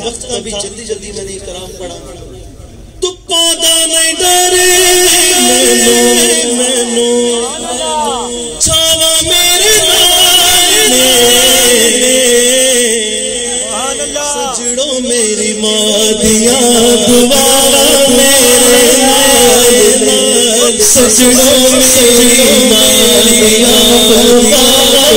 وقت کا بھی جلدی جلدی میں نے کرام پڑھا تو پادا نہیں ڈرے مینو چھاوا میرے سجڑوں میری ماں دیا دوبارہ میرے سجڑوں میری ماں دیا دوبارہ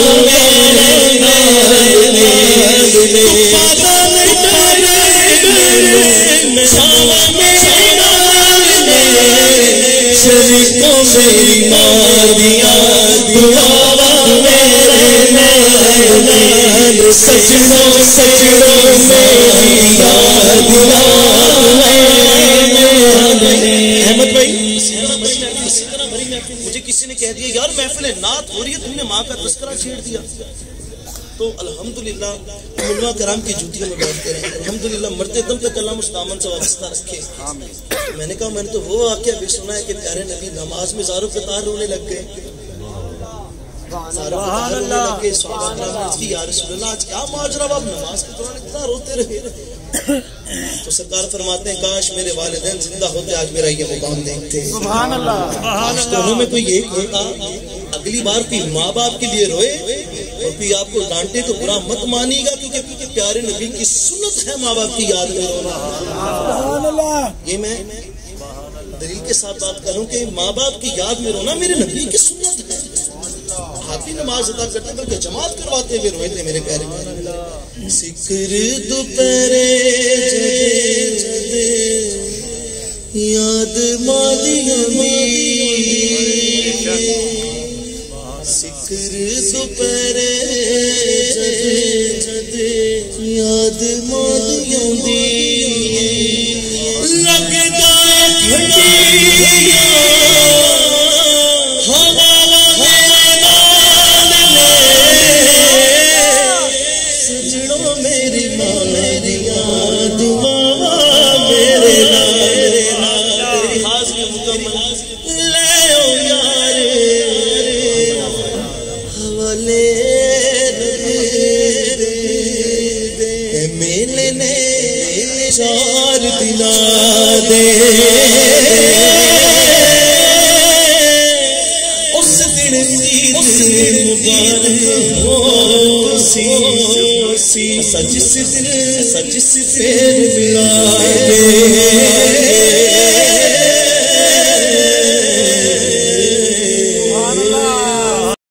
شریکوں میری ماریاں دعا میرے سجڑوں سجڑوں میری دعا احمد بھائی مجھے کسی نے کہہ دیا یار محفل نعت ہو رہی ہے تم نے ماں کا تذکرہ چھیڑ دیا تو الحمدللہ علماء کرام کی جوتیوں میں بیٹھتے رہے الحمدللہ مرتے دم تک اللہ مستعمل سے وابستہ رکھے میں نے کہا میں نے تو وہ واقعہ بھی سنا ہے کہ پیارے نبی نماز میں زارو قطار رونے لگ گئے زارو قطار رونے لگ گئے صحابہ کرام کی یا رسول اللہ آج کیا ماجرا آپ نماز کے دوران اتنا روتے رہے تو سرکار فرماتے ہیں کاش میرے والدین زندہ ہوتے آج میرا یہ مقام دیکھتے سبحان اللہ کاش دونوں میں کوئی ایک ہوتا اگلی بار کوئی ماں باپ کے لیے روئے اور کوئی آپ کو ڈانٹے تو برا مت مانی گا کیونکہ پیارے نبی کی سنت ہے ماں باپ کی یاد میں رونا یہ میں دلیل کے ساتھ بات کروں کہ ماں باپ کی یاد میں رونا میرے نبی کی سنت ہے آپ بھی نماز ادا کرتے بلکہ جماعت کرواتے ہوئے روئے تھے میرے پیارے سکر دوپہرے جدے یاد مادیاں سکر دوپہرے جدے یاد مادیاں لگدا چار دلا دے اس دن سجس دن سجس پیر ملا دے